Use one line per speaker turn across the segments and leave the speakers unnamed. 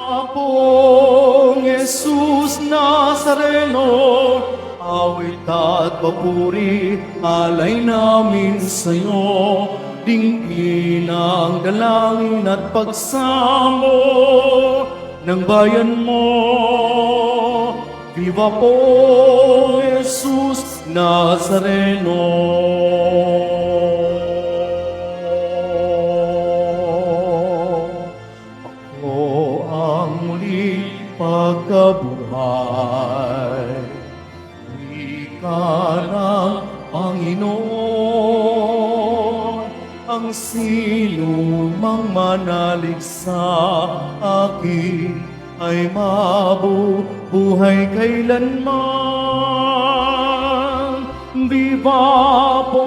Apong Jesus Nazareno, awit at papuri, alay namin sa'yo. Dinggin ang dalangin at pagsamo ng bayan mo. Viva po, Jesus Nazareno. Ako ang muli pagkabuhay. Wika ng Panginoon, ang sino mang manalig sa akin ay mabubuhay kailanman. Viva po,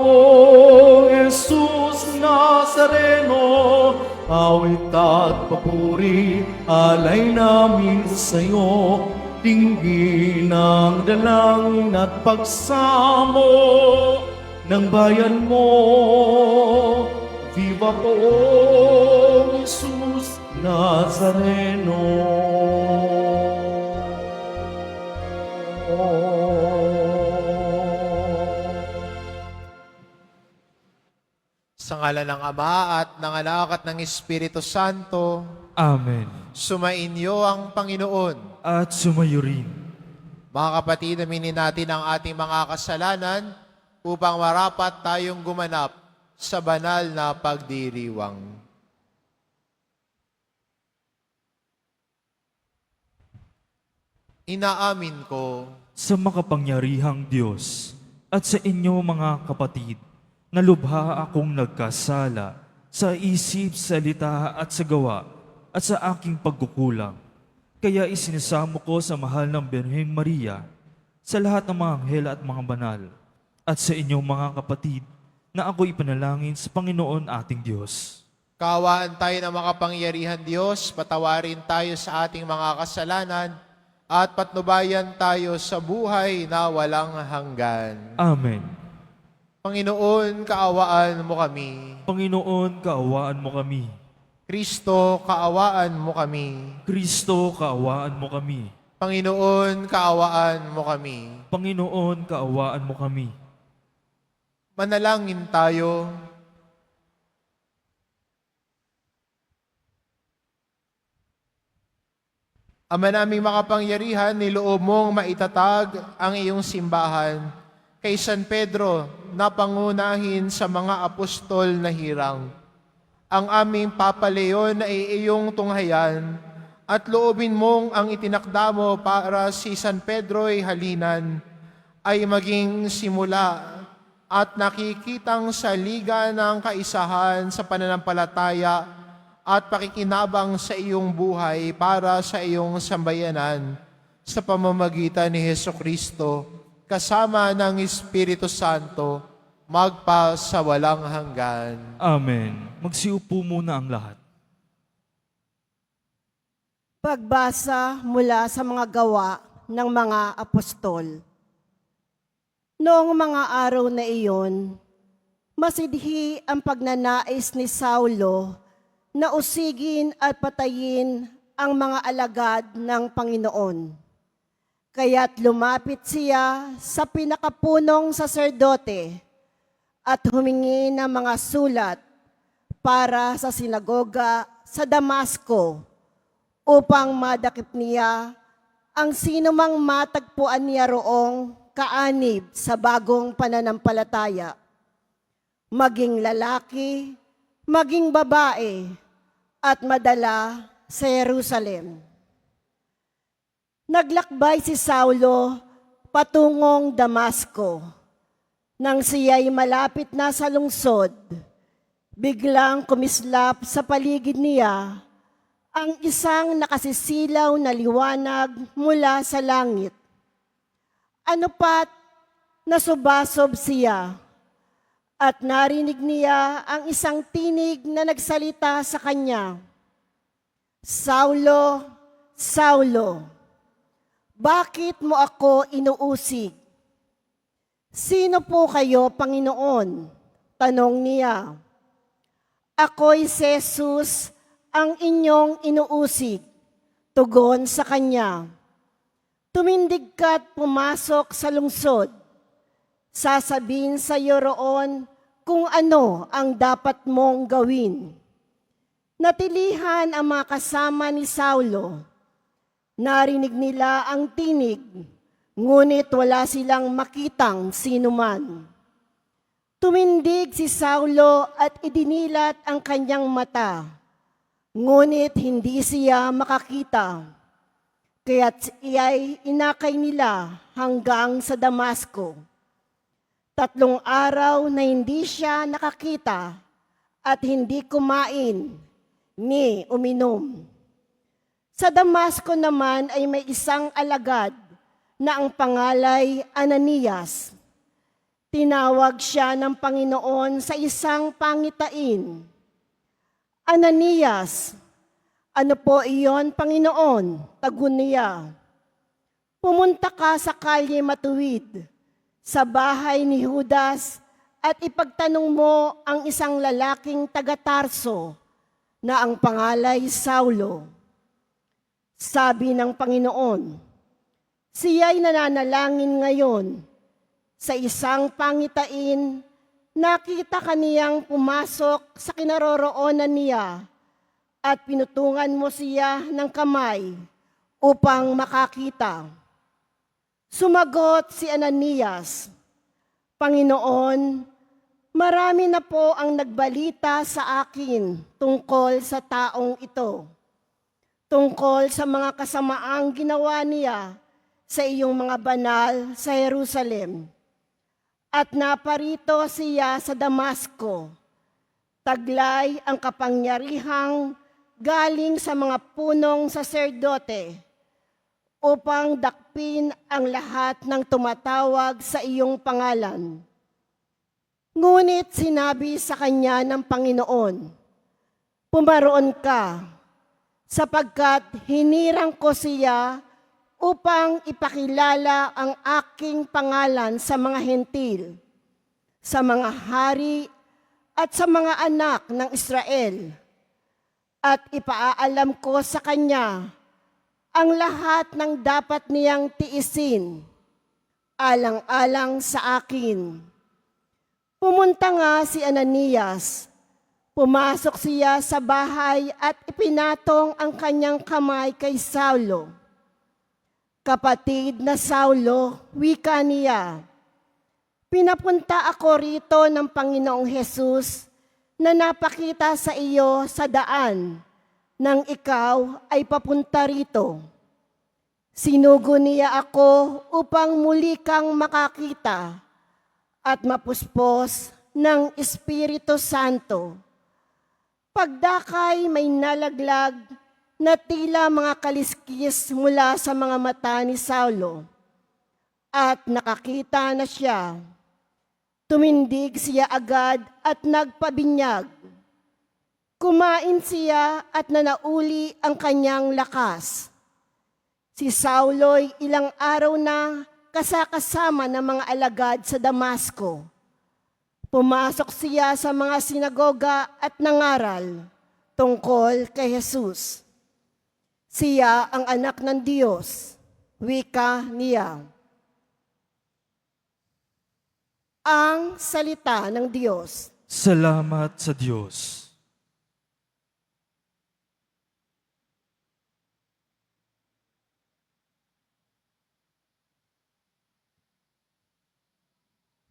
Jesus Nazareno, awit at papuri, alay namin sa'yo. Dinggin ang dalangin at pagsamo ng bayan mo. Viva po, Jesus Nazareno.
Sa ngalan ng Ama at ng Anak at ng Espiritu Santo,
Amen.
sumainyo ang Panginoon.
At sumayo rin.
Mga kapatid, aminin natin ang ating mga kasalanan upang marapat tayong gumanap sa banal na pagdiriwang. Inaamin ko
Sa makapangyarihang Diyos at sa inyo mga kapatid, na lubha akong nagkasala sa isip, salita at sa gawa at sa aking pagkukulang. Kaya isinasamo ko sa mahal ng Birheng Maria, sa lahat ng mga anghel at mga banal, at sa inyong mga kapatid, na ako ipanalangin sa Panginoon ating Diyos.
Kaawaan tayo ng makapangyarihan Diyos, patawarin tayo sa ating mga kasalanan, at patnubayan tayo sa buhay na walang hanggan.
Amen.
Panginoon, kaawaan mo kami.
Panginoon, kaawaan mo kami.
Kristo, kaawaan mo kami.
Kristo, kaawaan mo kami.
Panginoon, kaawaan mo kami.
Panginoon, kaawaan mo kami.
Manalangin tayo. Ama naming makapangyarihan, niloob mong maitatag ang iyong simbahan kay San Pedro na pangunahin sa mga apostol na hirang. Ang aming Papa Leon ay iyong tunghayan at loobin mong ang itinakda mo para si San Pedro ay halinan ay maging simula at nakikitang saliga ng kaisahan sa pananampalataya at pakikinabang sa iyong buhay para sa iyong sambayanan sa pamamagitan ni Hesukristo kasama ng Espiritu Santo magpa sa walang hanggan.
Amen. Magsiupo muna ang lahat.
Pagbasa mula sa mga gawa ng mga apostol. Noong mga araw na iyon, masidhi ang pagnanais ni Saulo na usigin at patayin ang mga alagad ng Panginoon. Kaya't lumapit siya sa pinakapunong saserdote at humingi ng mga sulat para sa sinagoga sa Damasco upang madakip niya ang sinumang matagpuan niya roong kaanib sa bagong pananampalataya, maging lalaki, maging babae, at madala sa Jerusalem. Naglakbay si Saulo patungong Damasco. Nang siya'y malapit na sa lungsod, biglang kumislap sa paligid niya ang isang nakasisilaw na liwanag mula sa langit. Ano pat nasubasob siya at narinig niya ang isang tinig na nagsalita sa kanya, "Saulo, Saulo, bakit mo ako inuusig?" "Sino po kayo, Panginoon?" tanong niya. "Ako'y si Jesus, ang inyong inuusig. Tugon sa kanya, tumindig ka't pumasok sa lungsod. Sasabihin sa iyo roon kung ano ang dapat mong gawin. Natilihan ang mga kasama ni Saulo. Narinig nila ang tinig, ngunit wala silang makitang sinuman. Tumindig si Saulo at idinilat ang kanyang mata, ngunit hindi siya makakita. Kaya't iya'y inakay nila hanggang sa Damasco. 3 araw na hindi siya nakakita at hindi kumain ni uminom. Sa Damasco naman ay may isang alagad na ang pangalay Ananias. Tinawag siya ng Panginoon sa isang pangitain. Ananias, ano po iyon, Panginoon? Tagun niya. Pumunta ka sa kalye matuwid, sa bahay ni Judas, at ipagtanong mo ang isang lalaking taga-Tarso na ang pangalay Saulo. Sabi ng Panginoon, siya'y nananalangin ngayon. Sa isang pangitain, nakita kaniyang pumasok sa kinaroroonan niya at pinutungan mo siya ng kamay upang makakita. Sumagot si Ananias, Panginoon, marami na po ang nagbalita sa akin tungkol sa taong ito, tungkol sa mga kasamaang ginawa niya sa iyong mga banal sa Jerusalem. At naparito siya sa Damasco, taglay ang kapangyarihang galing sa mga punong saserdote upang dakpin ang lahat ng tumatawag sa iyong pangalan. Ngunit sinabi sa kanya ng Panginoon, pumaroon ka, sapagkat hinirang ko siya upang ipakilala ang aking pangalan sa mga hentil, sa mga hari at sa mga anak ng Israel. At ipaalam ko sa kanya ang lahat ng dapat niyang tiisin, alang-alang sa akin. Pumunta nga si Ananias. Pumasok siya sa bahay at ipinatong ang kanyang kamay kay Saulo. Kapatid na Saulo, wika niya, pinapunta ako rito ng Panginoong Hesus na napakita sa iyo sa daan nang ikaw ay papunta rito. Sinugo niya ako upang muli kang makakita at mapuspos ng Espiritu Santo. Pagdakay may nalaglag na tila mga kaliskis mula sa mga mata ni Saulo at nakakita na siya. Tumindig siya agad at nagpabinyag. Kumain siya at nanauli ang kanyang lakas. Si Saulo'y ilang araw na kasakasama ng mga alagad sa Damasco. Pumasok siya sa mga sinagoga at nangaral tungkol kay Jesus. Siya ang anak ng Diyos, wika niya. Ang salita ng Diyos.
Salamat sa Diyos.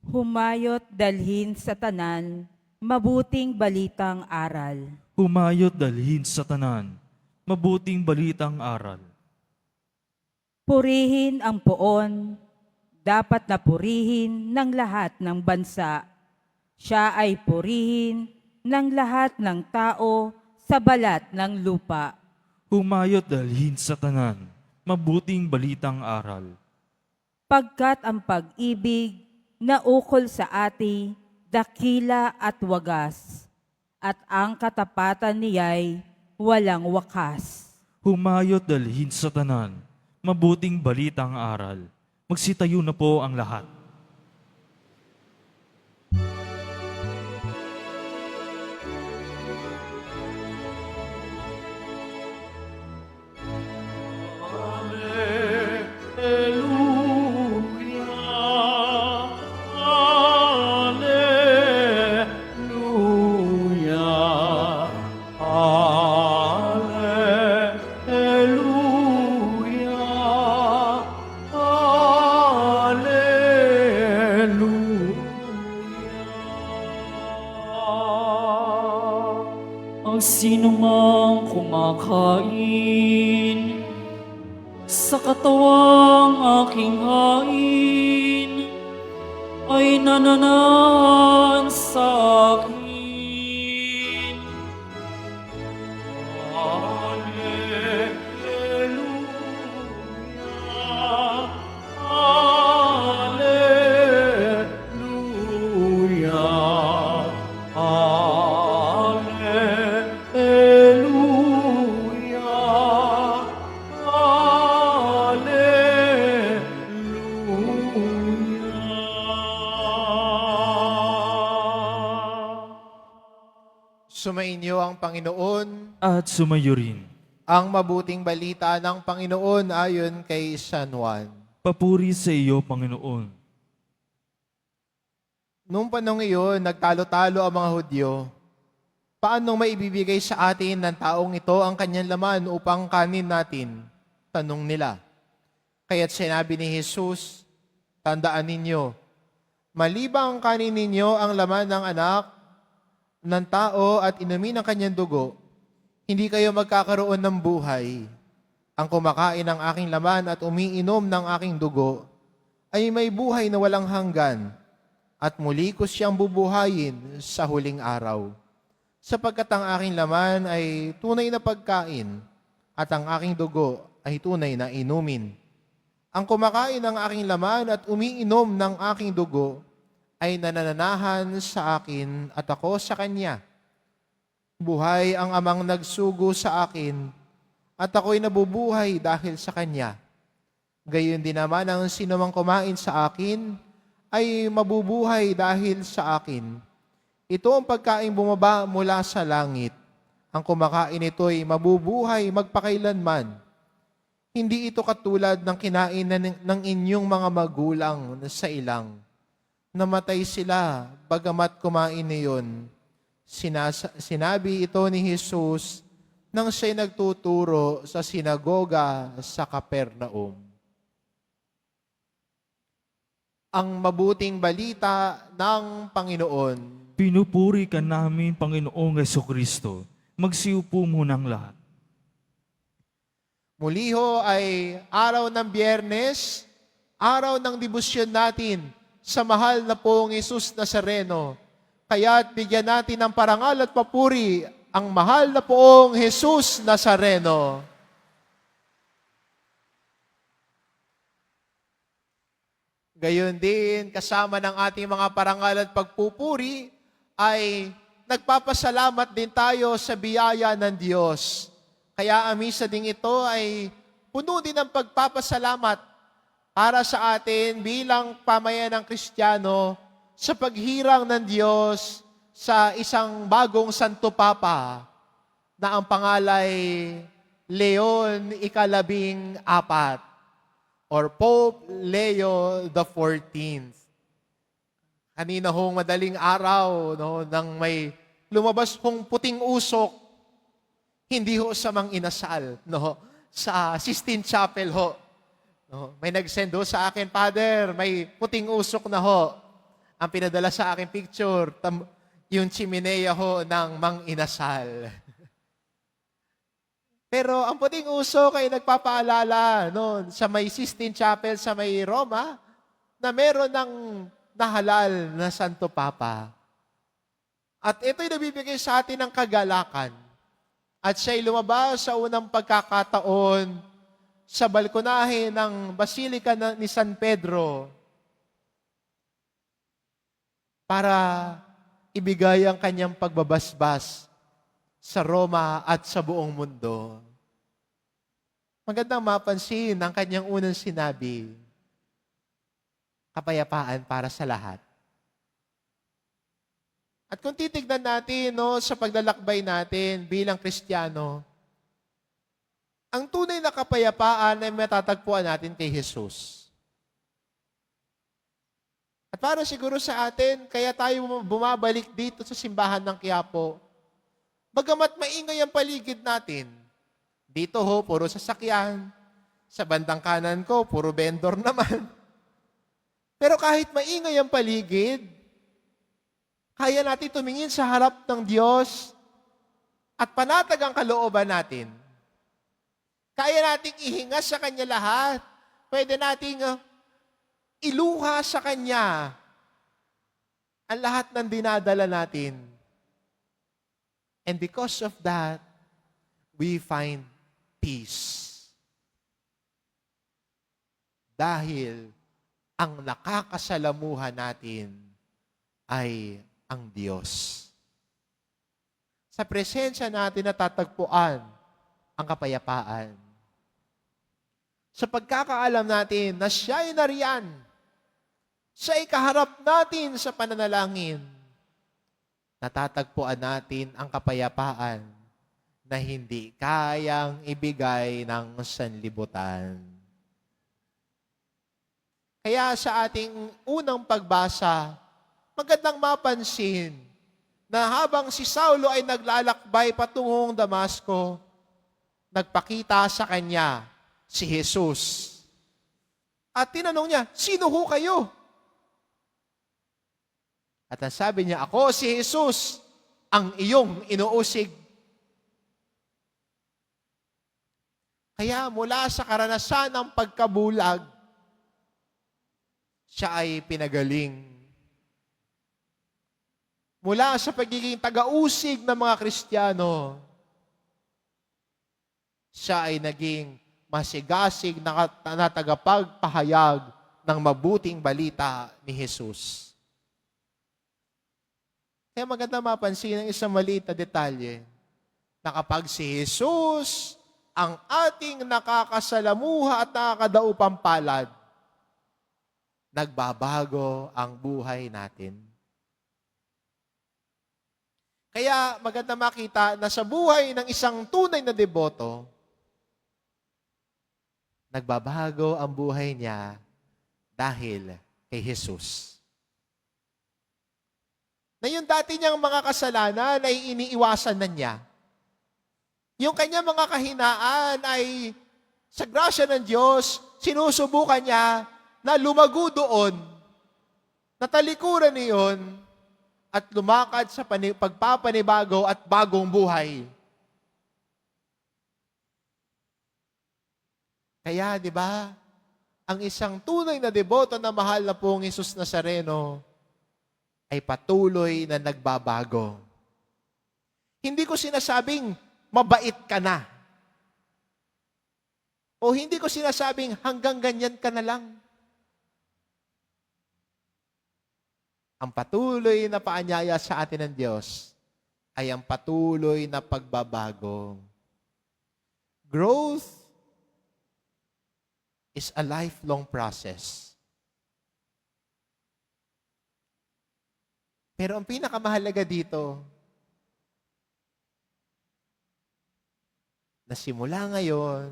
Humayot dalhin sa tanan, mabuting balitang aral.
Humayot dalhin sa tanan, mabuting balitang aral.
Purihin ang poon, dapat na purihin ng lahat ng bansa. Siya ay purihin ng lahat ng tao sa balat ng lupa.
Humayot dalhin sa tanan, mabuting balitang aral.
Pagkat ang pag-ibig na ukol sa ati, dakila at wagas, at ang katapatan niya'y walang wakas.
Humayot dalhin sa tanan, mabuting balitang aral. Magsitayo na po ang lahat.
Sino mang kumakain sa katawang aking hain ay nananahan sa akin.
Hallelujah, Hallelujah, Hallelujah, Hallelujah.
Sumainyo ang Panginoon.
At sumayo rin.
Ang mabuting balita ng Panginoon ayon kay San Juan.
Papuri sa iyo, Panginoon.
Noong panahon iyon, nagtalo-talo ang mga Hudyo. Paano maibibigay sa atin ng taong ito ang kanyang laman upang kanin natin? Tanong nila. Kaya't sinabi ni Jesus, tandaan ninyo, malibang kanin ninyo ang laman ng anak ng tao at inumin ang kanyang dugo, hindi kayo magkakaroon ng buhay. Ang kumakain ng aking laman at umiinom ng aking dugo ay may buhay na walang hanggan at muli ko siyang bubuhayin sa huling araw. Sapagkat ang aking laman ay tunay na pagkain at ang aking dugo ay tunay na inumin. Ang kumakain ng aking laman at umiinom ng aking dugo ay nanananahan sa akin at ako sa kanya. Buhay ang amang nagsugo sa akin at ako'y nabubuhay dahil sa kanya. Gayon din naman ang sinumang kumain sa akin ay mabubuhay dahil sa akin. Ito ang pagkain bumaba mula sa langit. Ang kumakain ito'y mabubuhay magpakailanman. Hindi ito katulad ng kinain ng inyong mga magulang sa ilang. Namatay sila, bagamat kumain niyon. Sinabi ito ni Jesus nang siya'y nagtuturo sa sinagoga sa Capernaum. Ang mabuting balita ng Panginoon.
Pinupuri ka namin, Panginoong Jesucristo. Magsiupo munang lahat.
Muli ho ay araw ng Biyernes, araw ng debosyon natin sa mahal na pong Jesus Nazareno. Kaya't bigyan natin ng parangal at papuri ang mahal na poong Jesus Nazareno. Gayon din, kasama ng ating mga parangal at pagpupuri, ay nagpapasalamat din tayo sa biyaya ng Diyos. Kaya ang misa ding ito ay puno din ng pagpapasalamat para sa atin bilang pamayan ng Kristiyano sa paghirang ng Diyos sa isang bagong Santo Papa na ang pangalay Leon ika-14 or Pope Leo XIV. Kanina hong madaling araw, nang may lumabas hong puting usok, hindi ho sa mang inasal, sa Sistine Chapel ho. May nagsend ho sa akin, Father, may puting usok na ho. Ang pinadala sa akin picture, yung chimenea ho ng mang inasal. Pero ang puting usok ay nagpapaalala sa may Sistine Chapel sa may Roma na meron ng nahalal na Santo Papa. At ito'y nabibigay sa atin ng kagalakan. At siya'y lumabas sa unang pagkakataon sa balkonahe ng Basilika ni San Pedro para ibigay ang kanyang pagbabasbas sa Roma at sa buong mundo. Magandang mapansin ang kanyang unang sinabi, kapayapaan para sa lahat. At kung titignan natin sa paglalakbay natin bilang Kristiyano, ang tunay na kapayapaan ay matatagpuan natin kay Jesus. At para siguro sa atin, kaya tayo bumabalik dito sa simbahan ng Quiapo, bagamat maingay ang paligid natin, dito ho, puro sasakyan, sa bandang kanan ko, puro vendor naman. Pero kahit maingay ang paligid, kaya natin tumingin sa harap ng Diyos at panatag ang kalooban natin, kaya nating ihinga sa Kanya lahat. Pwede nating iluha sa Kanya ang lahat ng dinadala natin. And because of that, we find peace. Dahil ang nakakasalamuhan natin ay ang Diyos. Sa presensya natin natatagpuan ang kapayapaan. Sa pagkakaalam natin na siya ay nariyan, siya ay kaharap natin sa pananalangin, natatagpuan natin ang kapayapaan na hindi kayang ibigay ng sanlibutan. Kaya sa ating unang pagbasa, magandang mapansin na habang si Saulo ay naglalakbay patungong Damasco, nagpakita sa kanya si Jesus. At tinanong niya, sino ho kayo? At ang sabi niya, ako si Jesus, ang iyong inuusig. Kaya mula sa karanasan ng pagkabulag, siya ay pinagaling. Mula sa pagiging taga-usig ng mga Kristiyano, siya ay naging masigasig na tagapagpahayag ng mabuting balita ni Jesus. Kaya maganda mapansin ang isang maliit na detalye na kapag si Jesus ang ating nakakasalamuha at nakakadaupang palad, nagbabago ang buhay natin. Kaya maganda makita na sa buhay ng isang tunay na deboto, nagbabago ang buhay niya dahil kay Jesus. Na yung dati niyang mga kasalanan ay iniiwasan na niya. Yung kanyang mga kahinaan ay sa grasya ng Diyos, sinusubukan niya na lumago doon, natalikuran niyon, at lumakad sa pagpapanibago at bagong buhay. Kaya, di ba, ang isang tunay na deboto na mahal na pong Jesus Nazareno ay patuloy na nagbabago. Hindi ko sinasabing mabait ka na. O hindi ko sinasabing hanggang ganyan ka na lang. Ang patuloy na paanyaya sa atin ng Diyos ay ang patuloy na pagbabago. Growth is a lifelong process. Pero ang pinakamahalaga dito, na simula ngayon,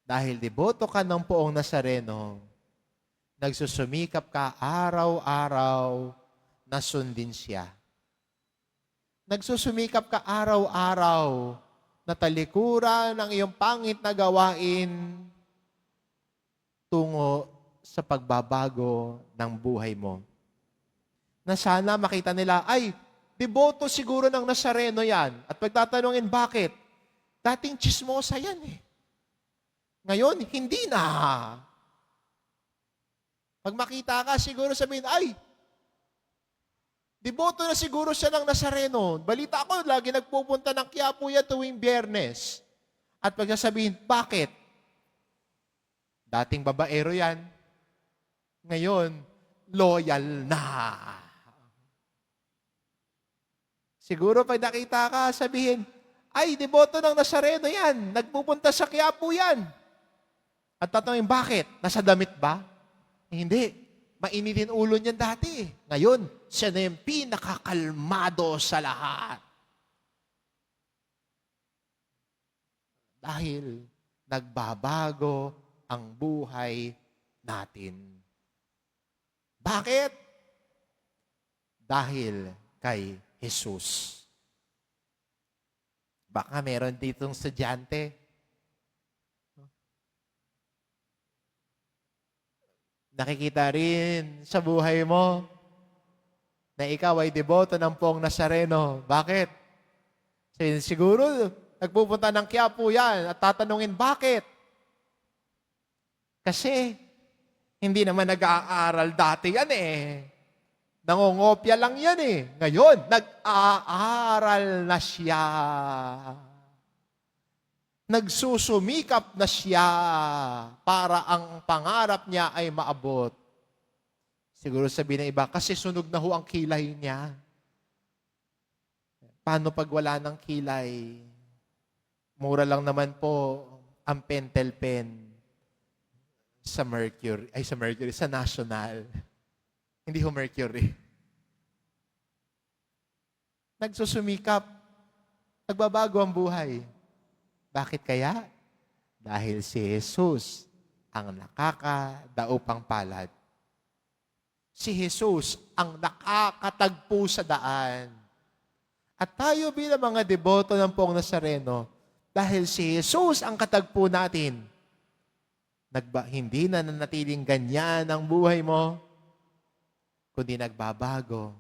dahil deboto ka ng Poong Nazareno, nagsusumikap ka araw-araw na sundin siya. Nagsusumikap ka araw-araw na talikuran ang iyong pangit na gawain tungo sa pagbabago ng buhay mo. Na sana makita nila, ay, deboto siguro ng Nazareno yan. At pagtatanungin, bakit? Dating chismosa yan eh. Ngayon, hindi na. Pag makita ka, siguro sabihin, ay, deboto na siguro siya ng Nazareno. Balita ko, lagi nagpupunta ng Quiapo yan tuwing Biyernes. At pagsasabihin, bakit? Dating babaero yan. Ngayon, loyal na. Siguro pag nakita ka, sabihin, ay, deboto ng Nazareno yan. Nagpupunta sa Quiapo yan. At tatanungin, bakit? Nasa damit ba? Hindi. Mainitin ulo niyan dati. Ngayon, siya na yung pinakakalmado sa lahat. Dahil nagbabago ang buhay natin. Bakit? Dahil kay Jesus. Baka meron ditong estudyante. Nakikita rin sa buhay mo na ikaw ay deboto ng Poong Nazareno. Bakit? Siguro, nagpupunta ng Quiapo yan at tatanungin, bakit? Kasi, hindi naman nag-aaral dati yan eh. Nangongopya lang yan eh. Ngayon, nag-aaral na siya. Nagsusumikap na siya para ang pangarap niya ay maabot. Siguro sabihin ng iba, kasi sunog na ho ang kilay niya. Paano pag wala ng kilay? Mura lang naman po ang pentel pen sa sa National. Hindi ho Mercury. Nagsusumikap. Nagbabago ang buhay. Bakit kaya? Dahil si Jesus ang nakakadaupang palad. Si Jesus ang nakakatagpo sa daan. At tayo bilang mga deboto ng Poong Nazareno, dahil si Jesus ang katagpo natin, hindi na nanatiling ganyan ang buhay mo, kundi nagbabago,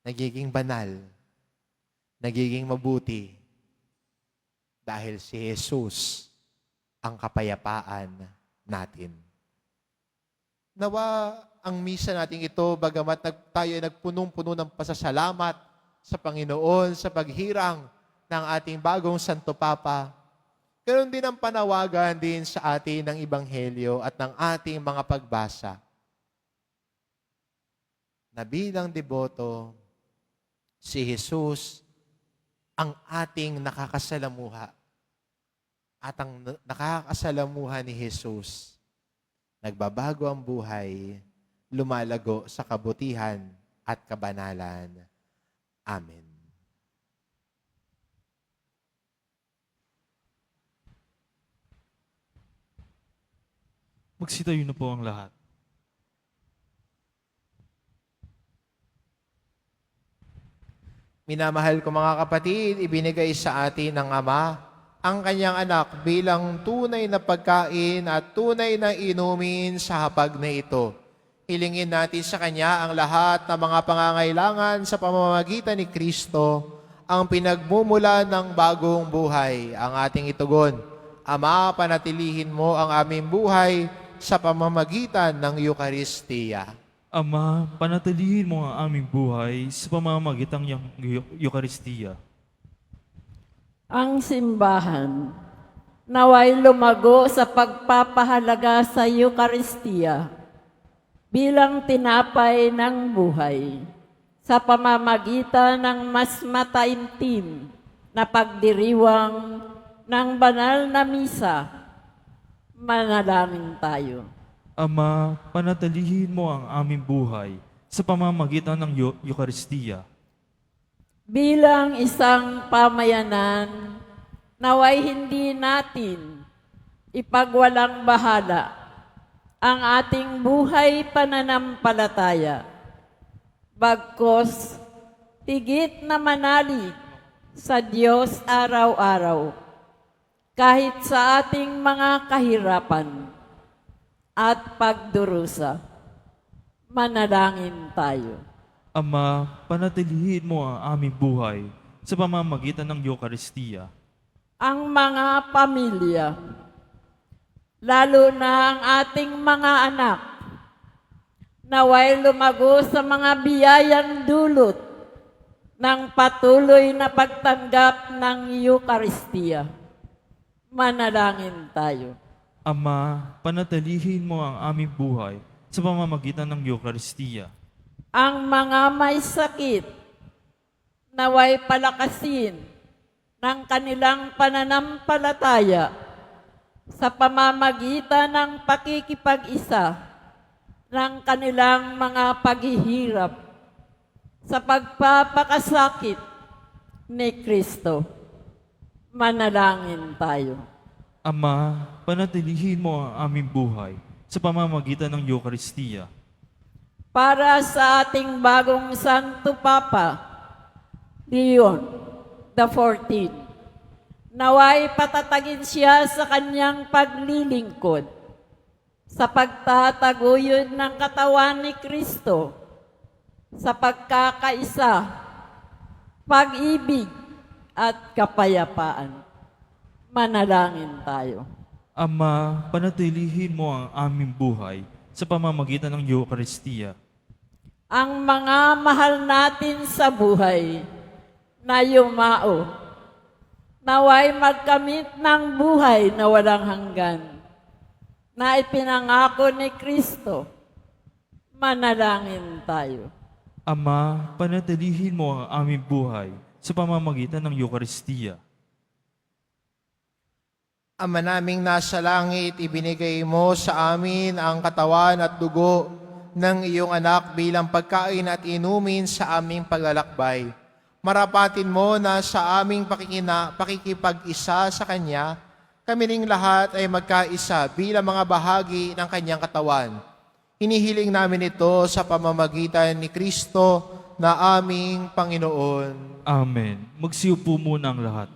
nagiging banal, nagiging mabuti, dahil si Jesus ang kapayapaan natin. Nawa ang misa natin ito, bagamat tayo ay nagpunong-puno ng pasasalamat sa Panginoon, sa paghirang ng ating bagong Santo Papa, ganoon din ang panawagan din sa atin ng Ebanghelyo at ng ating mga pagbasa. Na bilang deboto, si Jesus ang ating nakakasalamuha. At ang nakakasalamuha ni Jesus, nagbabago ang buhay, lumalago sa kabutihan at kabanalan. Amen.
Magsitayo na po ang lahat.
Minamahal ko mga kapatid, ibinigay sa atin ng Ama ang kanyang anak bilang tunay na pagkain at tunay na inumin sa hapag na ito. Hilingin natin sa Kanya ang lahat ng mga pangangailangan sa pamamagitan ni Kristo, ang pinagmumula ng bagong buhay, ang ating itugon. Ama, panatilihin mo ang aming buhay sa pamamagitan ng Eukaristiya.
Ama, panatilihin mo ang aming buhay sa pamamagitan ng Eukaristiya.
Ang simbahan naway lumago sa pagpapahalaga sa Eukaristiya bilang tinapay ng buhay sa pamamagitan ng mas mataimtim na pagdiriwang ng banal na misa. Manalangin tayo.
Ama, panatilihin mo ang aming buhay sa pamamagitan ng Eukaristiya.
Bilang isang pamayanan, naway hindi natin ipagwalang bahala ang ating buhay pananampalataya. Bagkos, tigit na manali sa Diyos araw-araw, kahit sa ating mga kahirapan at pagdurusa. Manalangin tayo.
Ama, panatilihin mo ang aming buhay sa pamamagitan ng Eukaristiya.
Ang mga pamilya, lalo na ang ating mga anak, naway lumago sa mga biyayang dulot ng patuloy na pagtanggap ng Eukaristiya. Manalangin tayo.
Ama, panatilihin mo ang aming buhay sa pamamagitan ng Eukaristiya.
Ang mga may sakit, naway palakasin ng kanilang pananampalataya sa pamamagitan ng pakikipag-isa ng kanilang mga paghihirap sa pagpapakasakit ni Kristo. Manalangin tayo.
Ama, panatilihin mo ang aming buhay sa pamamagitan ng Eukaristiya.
Para sa ating bagong Santo Papa, Leon XIV, naway patatagin siya sa kanyang paglilingkod sa pagtataguyod ng katawan ni Kristo, sa pagkakaisa, pag-ibig at kapayapaan. Manalangin tayo.
Ama, panatilihin mo ang aming buhay sa pamamagitan ng Eucharistia.
Ang mga mahal natin sa buhay na yumao, naway magkamit ng buhay na walang hanggan, na ipinangako ni Kristo. Manalangin tayo.
Ama, panatilihin mo ang aming buhay sa pamamagitan ng Eucharistia.
Ama naming nasa langit, ibinigay mo sa amin ang katawan at dugo ng iyong anak bilang pagkain at inumin sa aming paglalakbay. Marapatin mo na sa aming pakikipag-isa sa Kanya, kami ring lahat ay magkaisa bilang mga bahagi ng Kanyang katawan. Hinihiling namin ito sa pamamagitan ni Kristo na aming Panginoon.
Amen. Magsiupo muna ang lahat.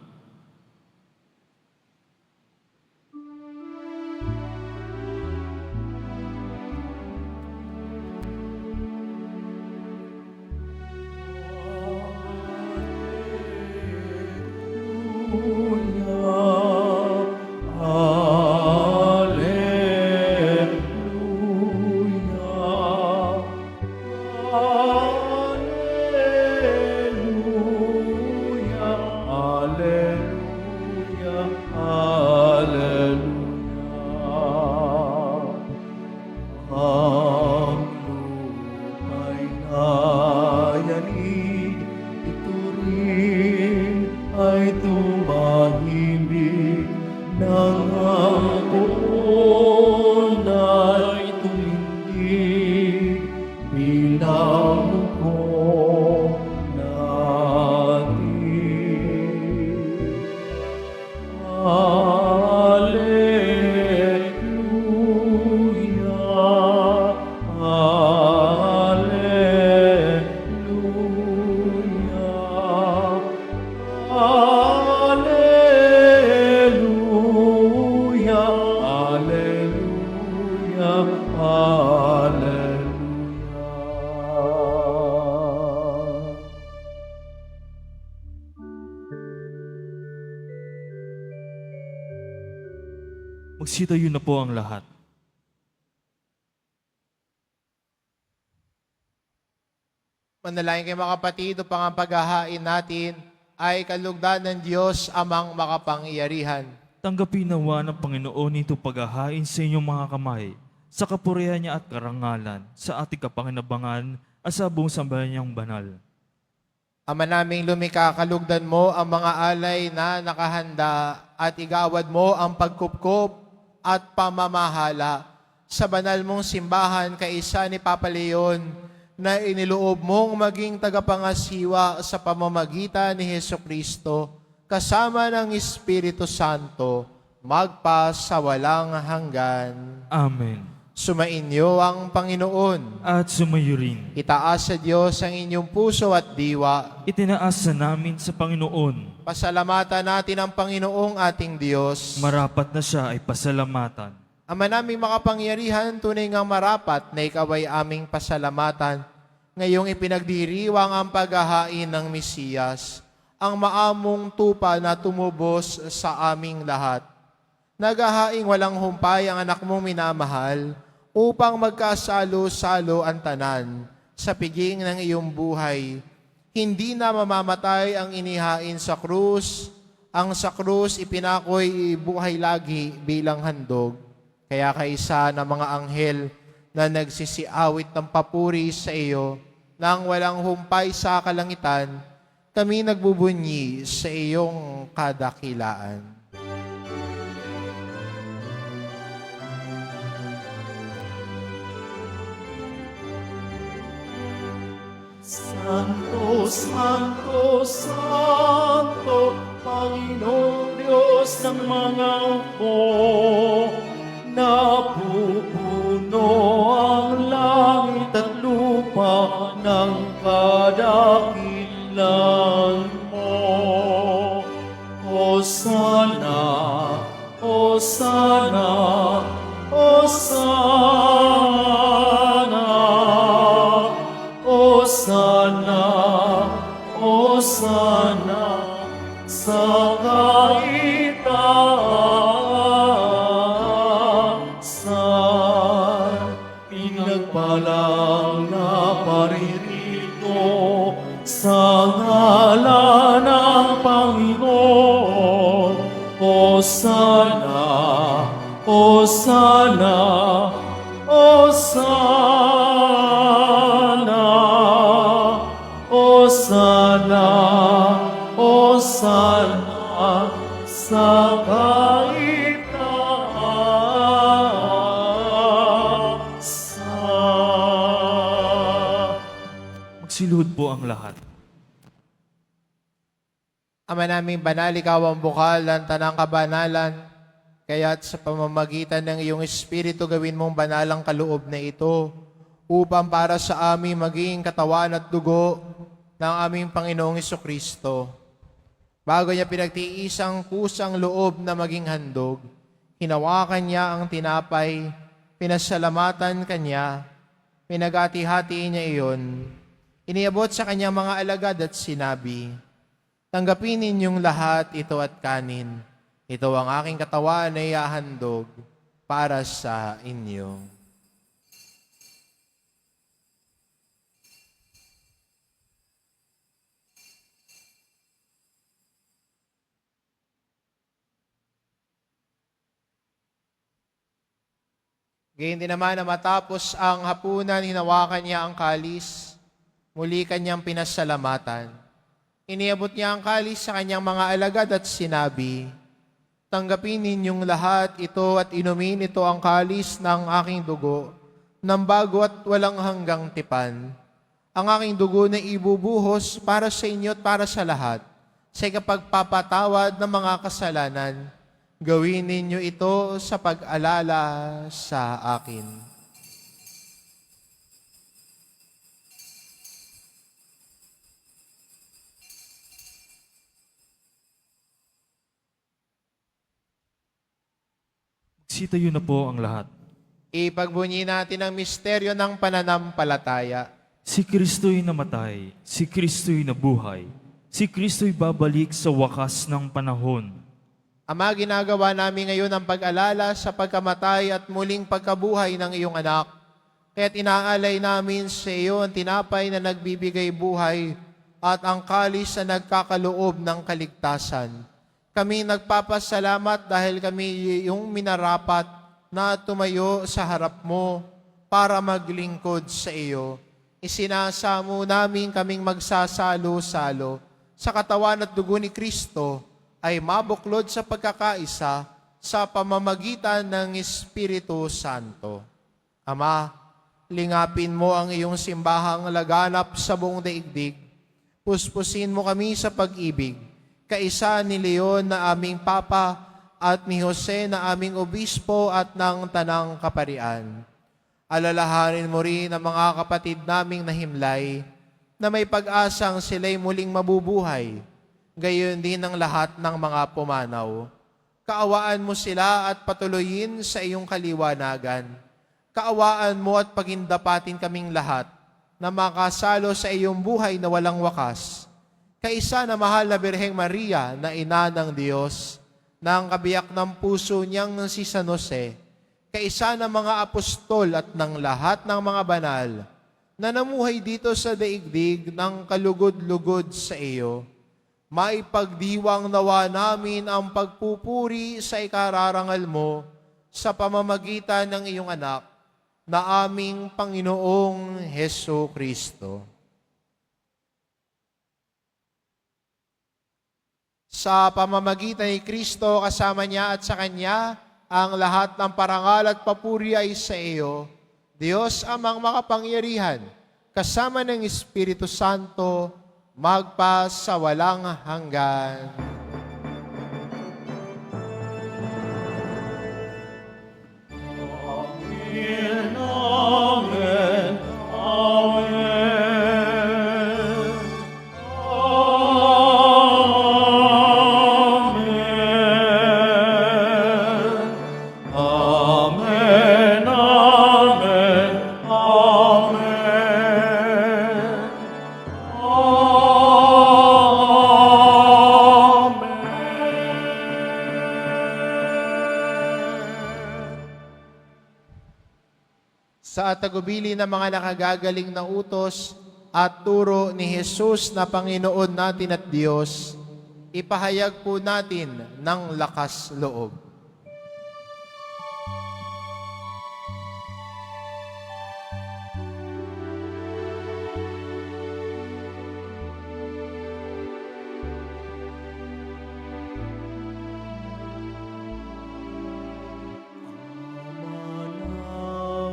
Magsitayo na po ang lahat.
Manalangin kayo mga kapatid, upang ang paghahain natin ay kalugdan ng Diyos amang makapangyarihan.
Tanggapin nawa ng Panginoon ito paghahain sa inyong mga kamay, sa kapurihan niya at karangalan, sa ating kapanginabangan at sa buong sambahan niyang banal.
Ama naming lumikha, kalugdan mo ang mga alay na nakahanda at igawad mo ang pagkupkop at pamamahala sa banal mong simbahan kaisa ni Papa Leon na iniloob mong maging tagapangasiwa sa pamamagitan ni Hesukristo kasama ng Espiritu Santo magpa sa walang hanggan.
Amen.
Sumainyo ang Panginoon.
At sumayo rin.
Itaas sa Diyos ang inyong puso at diwa.
Itinaas na namin sa Panginoon.
Pasalamatan natin ang Panginoong ating Diyos.
Marapat na siya ay pasalamatan.
Ama naming makapangyarihan, tunay ngang marapat na ikaw ay aming pasalamatan. Ngayong ipinagdiriwang ang paghahain ng Mesiyas, ang maamong tupa na tumubos sa aming lahat. Naghahaing walang humpay ang anak mong minamahal, upang magkasalo-salo ang tanan sa piging ng iyong buhay. Hindi na mamamatay ang inihain sa krus, ang sa krus ipinakoy buhay lagi bilang handog. Kaya kaisa ng mga anghel na nagsisiawit ng papuri sa iyo, nang walang humpay sa kalangitan, kami nagbubunyi sa iyong kadakilaan.
Santo, Santo, Santo, Panginoong Diyos ng mga upo, napupuno ang langit at lupa ng kadakilan mo. Hosana, Hosana, Hosana, Hosana, Hosana walang naparirito sa ngalan ng Panginoon. Hosana, Hosana, Hosana, Hosana, Hosana sa kaitaasan.
Magsilhod po ang lahat.
Ama naming banal, ikaw ang bukal ng tanang kabanalan, kaya't sa pamamagitan ng iyong Espiritu gawin mong banal ang kaloob na ito, upang para sa amin maging katawan at dugo ng aming Panginoong Hesukristo. Bago niya pinagtiisang kusang loob na maging handog, hinawakan niya ang tinapay, pinasalamatan kanya, pinagati-hati niya iyon, iniabot sa kanyang mga alagad at sinabi, "Tanggapin ninyong lahat ito at kanin. Ito ang aking katawan na iahandog para sa inyo." Gayon din naman na matapos ang hapunan, hinawakan niya ang kalis, muli kanyang pinasalamatan. Iniabot niya ang kalis sa kanyang mga alagad at sinabi, "Tanggapin ninyong lahat ito at inumin ito ang kalis ng aking dugo, ng bago at walang hanggang tipan. Ang aking dugo na ibubuhos para sa inyo at para sa lahat, sa ikapagpapatawad ng mga kasalanan. Gawin ninyo ito sa pag-alala sa akin."
Magsitayo na po ang lahat.
Ipagbunyi natin ang misteryo ng pananampalataya.
Si Kristo'y namatay, si Kristo'y nabuhay, si Kristo'y babalik sa wakas ng panahon.
Ama, ginagawa namin ngayon ang pag-alala sa pagkamatay at muling pagkabuhay ng iyong anak. Kaya't inaalay namin sa iyo ang tinapay na nagbibigay buhay at ang kalis na nagkakaloob ng kaligtasan. Kami nagpapasalamat dahil kami iyong minarapat na tumayo sa harap mo para maglingkod sa iyo. Isinasamo namin kaming magsasalo-salo sa katawan at dugo ni Kristo ay mabuklod sa pagkakaisa sa pamamagitan ng Espiritu Santo. Ama, lingapin mo ang iyong simbahang laganap sa buong daigdig. Puspusin mo kami sa pag-ibig, kaisa ni Leon na aming Papa at ni Jose na aming Obispo at ng Tanang Kaparian. Alalahanin mo rin ang mga kapatid naming nahimlay na may pag-asang sila'y muling mabubuhay, gayon din ang lahat ng mga pumanaw. Kaawaan mo sila at patuloyin sa iyong kaliwanagan. Kaawaan mo at pagindapatin kaming lahat na makasalo sa iyong buhay na walang wakas. Kaisa na mahal na Birheng Maria na ina ng Diyos, ng kabiyak ng puso niyang si San Jose, kaisa ng mga apostol at ng lahat ng mga banal na namuhay dito sa daigdig ng kalugod-lugod sa iyo, maipagdiwang nawa namin ang pagpupuri sa ikararangal mo sa pamamagitan ng iyong anak na aming Panginoong Heso Kristo. Sa pamamagitan ni Kristo, kasama niya at sa Kanya, ang lahat ng parangal at papuri ay sa iyo, Diyos amang makapangyarihan, kasama ng Espiritu Santo, magpa sa walang hanggan.
Amen, amen, amen. Amen, amen, amen.
at tagubili ng mga nakagagaling na utos at turo ni Jesus na Panginoon natin at Diyos, ipahayag po natin ng lakas loob.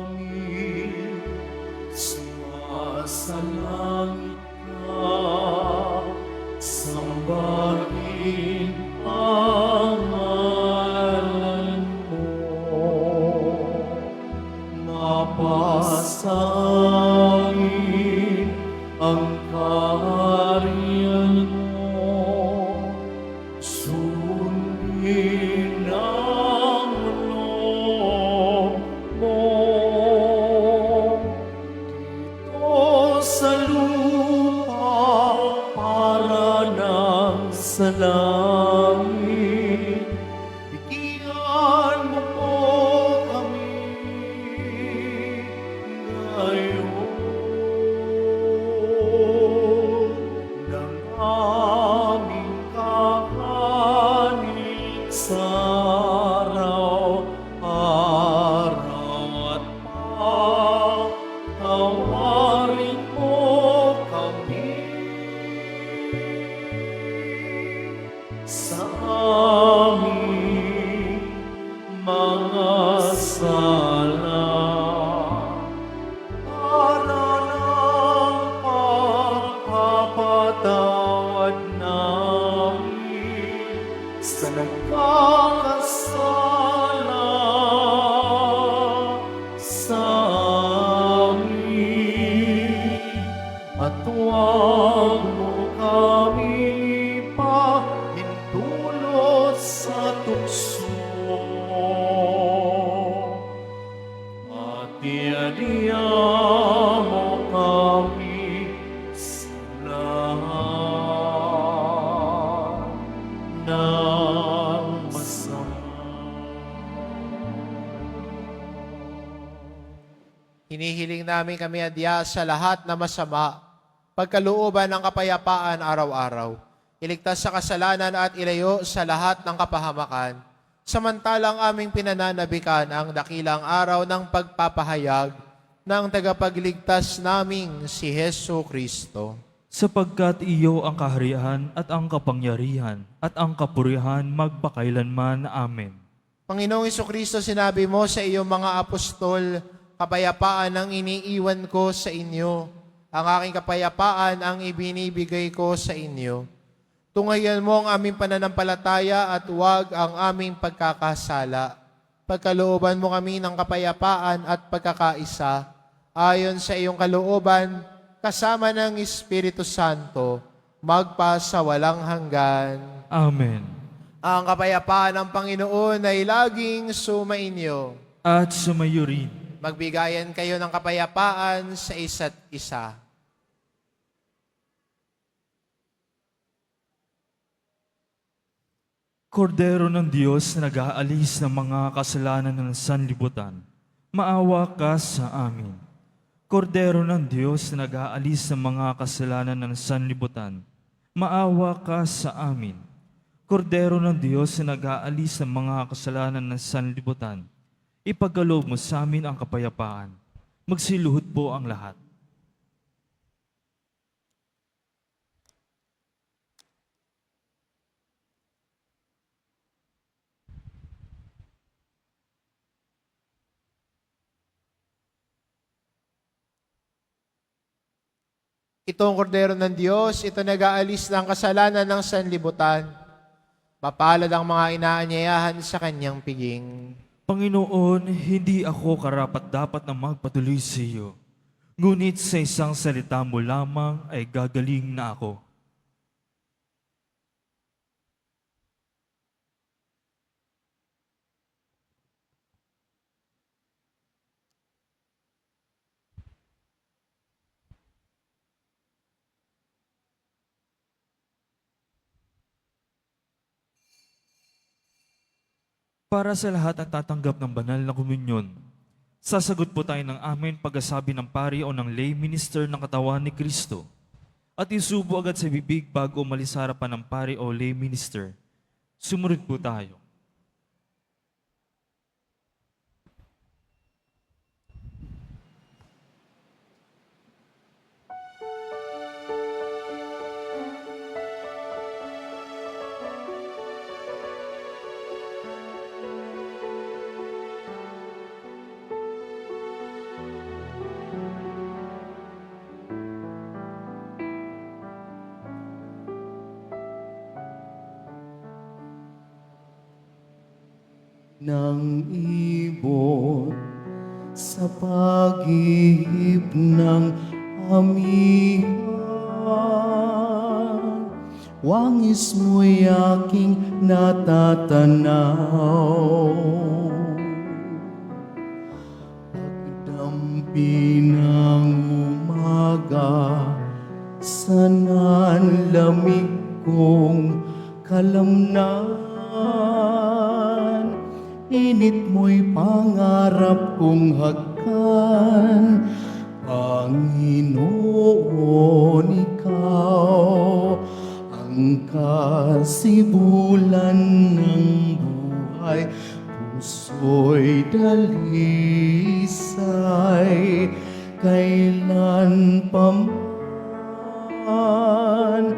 Manangin, sumasalangit ka, sambahin ang ngalan mo. Mapasangin ang kaharian mo, sundin ang loob mo. Dito sa lupa para ng sa langit, bigyan mo po kami ngayon ng aming kakanin sa araw-araw at pagtawarin mo kami sa aming mga sala, para ng pagpapatawad namin sa nagkakasala sa amin. At huwag mo kami pahintulot sa tukso, at iadiya mo kami sa lahat ng masama.
Hinihiling namin kami adya sa lahat na masama, pagkalooban ng kapayapaan araw-araw, iligtas sa kasalanan at ilayo sa lahat ng kapahamakan, samantalang aming pinananabikan ang dakilang araw ng pagpapahayag ng tagapagligtas naming si Hesu Kristo.
Sapagkat iyo ang kaharian at ang kapangyarihan at ang kapurihan magpakailanman. Amen.
Panginoong Kristo, sinabi mo sa iyong mga apostol, kapayapaan ang iniiwan ko sa inyo, ang aking kapayapaan ang ibinibigay ko sa inyo. Tunghayan mo ang aming pananampalataya at huwag ang aming pagkakasala. Pagkalooban mo kami ng kapayapaan at pagkakaisa, ayon sa iyong kalooban, kasama ng Espiritu Santo, magpa sa walang hanggan.
Amen.
Ang kapayapaan ng Panginoon ay laging sumainyo.
At sumayo rin.
Magbigayan kayo ng kapayapaan sa isa't isa.
Kordero ng Diyos na nag-aalis ng mga kasalanan ng sanlibutan, maawa ka sa amin. Kordero ng Diyos na nag-aalis ng mga kasalanan ng sanlibutan, maawa ka sa amin. Kordero ng Diyos na nag-aalis ng mga kasalanan ng sanlibutan, ipagkaloob mo sa amin ang kapayapaan. Magsiluhod po ang lahat.
Itong kordero ng Diyos, ito nag-aalis ng kasalanan ng sanlibutan. Mapalad ang mga inaanyayahan sa kanyang piging.
Panginoon, hindi ako karapat-dapat na magpatuloy sa iyo. Ngunit sa isang salita mo lamang ay gagaling na ako. Para sa lahat at tatanggap ng banal na komunyon, Sasagot po tayo ng amen pagkasabi ng pari o ng lay minister ng katawan ni Kristo. At isubo agad sa bibig bago umalis sa harapan ng pari o lay minister. Sumunod po tayo.
Nang ibon sa pag-ihip ng amihan, wangis mo'y aking natatanaw. Pagdampi ng umaga, sana'y lamig kong kalamnan. Init mo'y pangarap kong hagkan. Panginoon, Ikaw ang kasibulan ng buhay. Puso'y dalisay, kailan pa man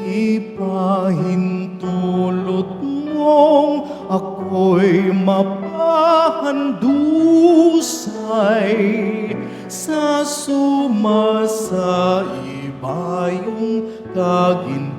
ipahintulot mong ako'y mapahandusay sa sumasaibayong kaginhawaan.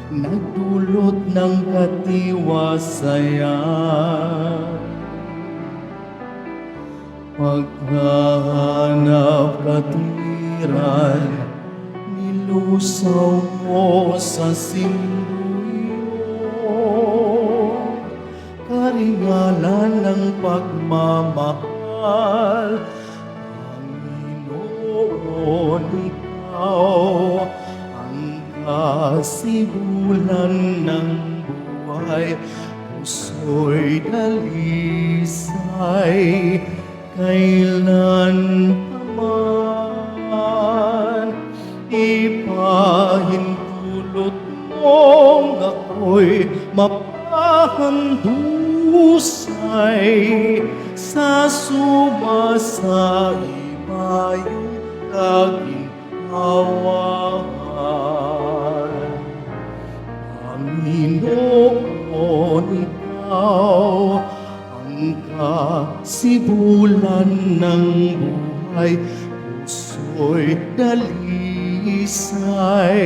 Nagdulot ng katiwasayan, paghahanap katwiran, nilusaw mo sa simbuyo, karingalan ng pagmamahal. Panginoon, Ikaw ang kasibulan ng buhay. Puso'y dalisay, kailan pa man ipahintulot mong ako'y mapahandusay sa sumasaibayong kaginhawaan. Panginoon, Ikaw ang kasibulan ng buhay. Puso'y dalisay,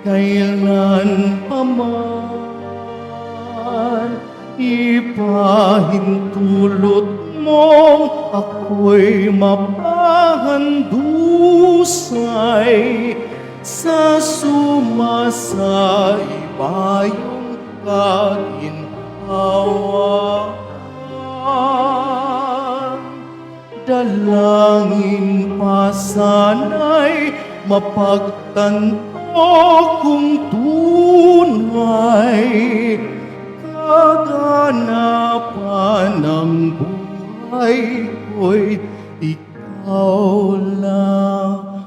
kailan pa man ipahintulot mong ako'y mapahandusay sa sumasaibayong kaginhawaan. Dalangin pa sana'y mapagtanto kung tunay kaganapan ng buhay ko'y ikaw lamang.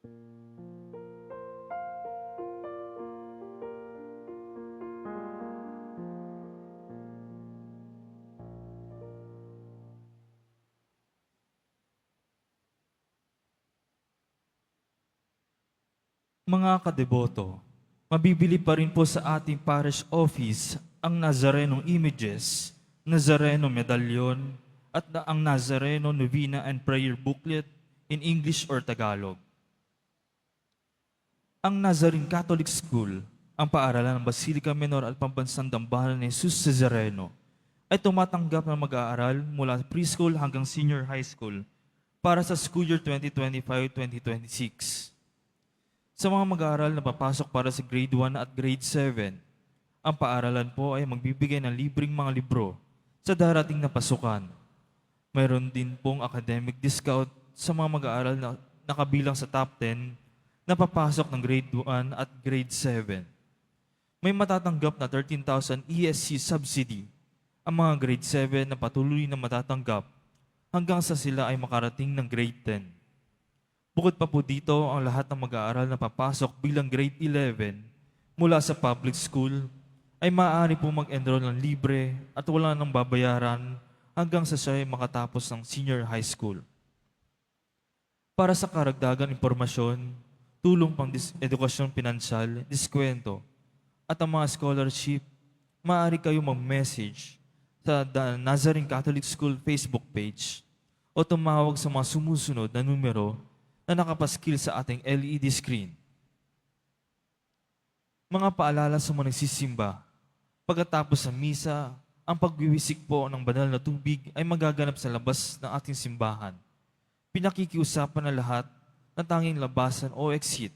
Mga kadeboto, mabibili pa rin po sa ating parish office ang Nazarenong images, Nazareno medallion, at ang Nazareno Novena and Prayer Booklet in English or Tagalog. Ang Nazarene Catholic School, ang paaralan ng Basilica Menor at Pambansang Dambahan ni Jesus Nazareno, ay tumatanggap ng mag-aaral mula preschool hanggang senior high school para sa school year 2025-2026. Sa mga mag-aaral na papasok para sa grade 1 at grade 7, ang paaralan po ay magbibigay ng libreng mga libro sa darating na pasukan. Mayroon din pong academic discount sa mga mag-aaral na nakabilang sa top 10 na papasok ng grade 1 at grade 7. May matatanggap na 13,000 ESC subsidy ang mga grade 7 na patuloy na matatanggap hanggang sa sila ay makarating ng grade 10. Bukod pa po dito, ang lahat ng mag-aaral na papasok bilang grade 11 mula sa public school ay maaari po mag-enroll ng libre at wala nang babayaran hanggang sa siya ay makatapos ng senior high school. Para sa karagdagan impormasyon, tulong pang edukasyon pinansyal, diskwento, at ang mga scholarship, maaari kayo mag-message sa The Nazarene Catholic School Facebook page o tumawag sa mga sumusunod na numero na nakapaskil sa ating LED screen. Mga paalala sa mga nagsisimba, pagkatapos ng misa, ang pagwiwisik po ng banal na tubig ay magaganap sa labas ng ating simbahan. Pinakikiusapan na lahat na tanging labasan o exit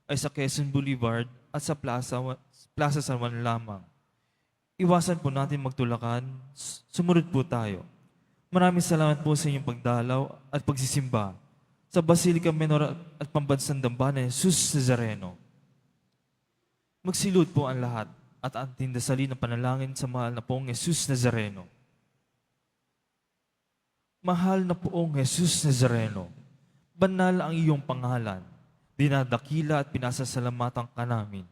ay sa Quezon Boulevard at sa Plaza San Juan lamang. Iwasan po natin magtulakan, sumunod po tayo. Maraming salamat po sa inyong pagdalaw at pagsisimba sa Basilica Menor at Pambansang Dambahan ni Jesus Nazareno. Magsilud po ang lahat at ating dasalin ng panalangin sa mahal na poong Jesus Nazareno. Mahal na poong Jesus Nazareno, banal ang iyong pangalan, dinadakila at pinasasalamatan ka namin.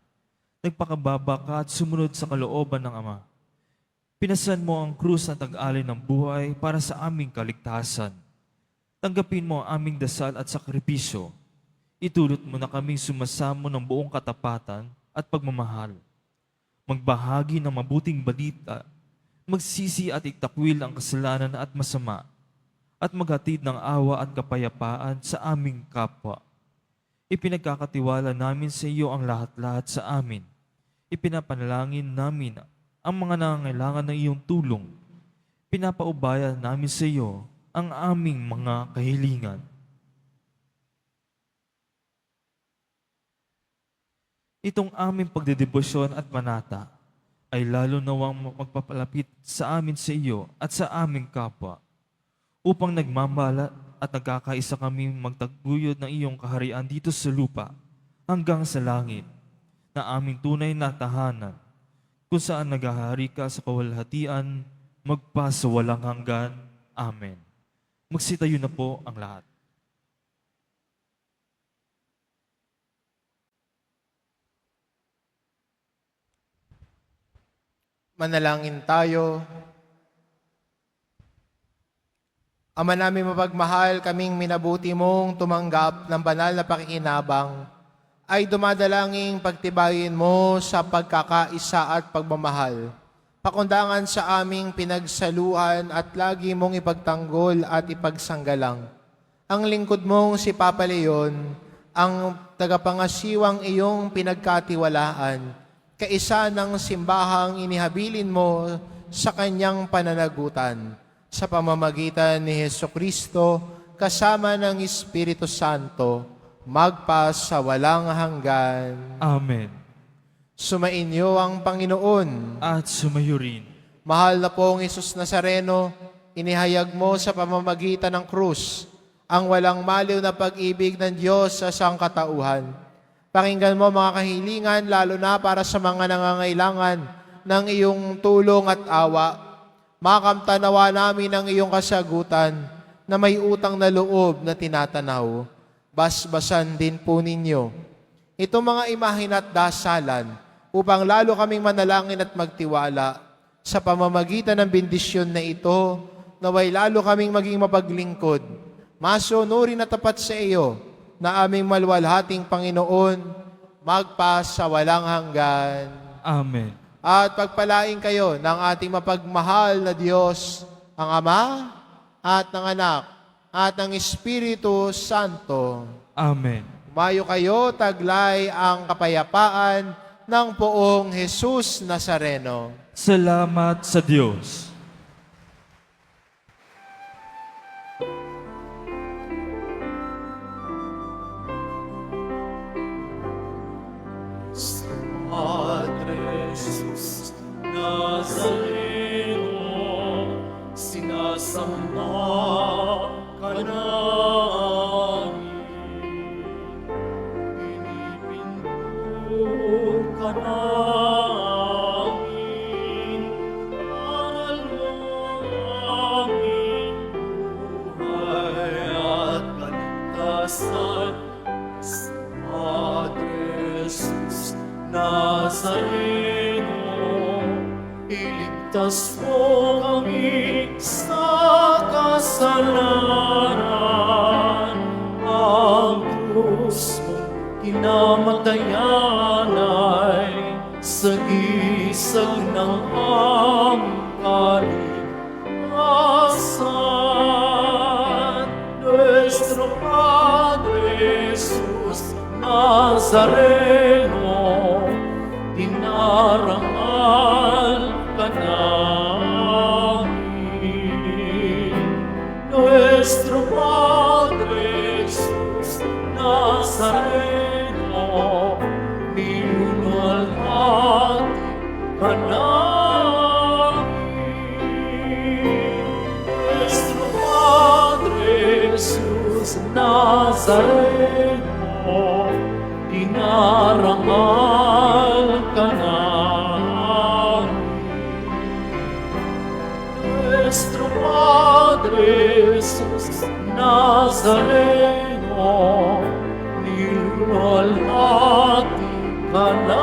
Nagpakababa ka at sumunod sa kalooban ng Ama. Pinasan mo ang krus na tag-alay ng buhay para sa aming kaligtasan. Tanggapin mo ang aming dasal at sakripisyo. Itulot mo na kaming sumasamo ng buong katapatan at pagmamahal. Magbahagi ng mabuting balita, magsisi at itakwil ang kasalanan at masama, at maghatid ng awa at kapayapaan sa aming kapwa. Ipinagkakatiwala namin sa iyo ang lahat-lahat sa amin. Ipinapanalangin namin ang mga nangangailangan ng iyong tulong. Pinapaubaya namin sa iyo ang aming mga kahilingan. Itong aming pagdedebosyon at manata ay lalo nawang magpapalapit sa amin sa iyo at sa aming kapwa, upang nagmamala at nagkakaisa kami magtaguyod ng iyong kaharian dito sa lupa hanggang sa langit, na aming tunay na tahanan, kung saan naghahari ka sa kawalhatian, magpasawalang hanggan. Amen. Magsitayo na po ang lahat.
Manalangin tayo. Ama namin mapagmahal, kaming minabuti mong tumanggap ng banal na pakikinabang, ay dumadalangin pagtibayin mo sa pagkakaisa at pagmamahal. Pakundangan sa aming pinagsaluhan at lagi mong ipagtanggol at ipagsanggalang. Ang lingkod mong si Papa Leon, ang tagapangasiwang iyong pinagkatiwalaan, kaisa ng simbahang inihabilin mo sa kanyang pananagutan, sa pamamagitan ni Hesukristo, kasama ng Espiritu Santo, magpa sa walang hanggan.
Amen.
Sumainyo ang Panginoon.
At sumayo rin.
Mahal na pong Hesus Nazareno, inihayag mo sa pamamagitan ng krus ang walang maliw na pag-ibig ng Diyos sa sangkatauhan. Pakinggan mo mga kahilingan, lalo na para sa mga nangangailangan ng iyong tulong at awa. Makamtanawa namin ang iyong kasagutan na may utang na loob na tinatanaw. basbasan din po ninyo itong mga imahin at dasalan upang lalo kaming manalangin at magtiwala sa pamamagitan ng bendisyon na ito, naway lalo kaming maging mapaglingkod, masunurin na tapat sa iyo na aming malwalhating Panginoon, magpa sa walang hanggan.
Amen.
At pagpalain kayo ng ating mapagmahal na Diyos, ang Ama at ng Anak at ng Espiritu Santo.
Amen.
Umayo kayo, taglay ang kapayapaan ng poong Jesus Nazareno.
Salamat sa Diyos.
Padre Jesus Nazareno, sinasamba ka namin. Pinipindot ka namin, aral mo aming buhay at kaligtasan. Padre Jesus Nazareno, iligtas mo kami sa kasalanan. Ang krus mong kinamatayan ay sagisag ng aming kaligtasan. Nuestro Padre Jesus Nazareno, dinarangal ka namin. Nuestro Padre Jesus Nazareno, minunalhati ka namin. Nuestro Padre Jesus Nazareno, dinarangal ka namin. Nuestro Padre Jesus Nazareno, nilulwalhati ka namin.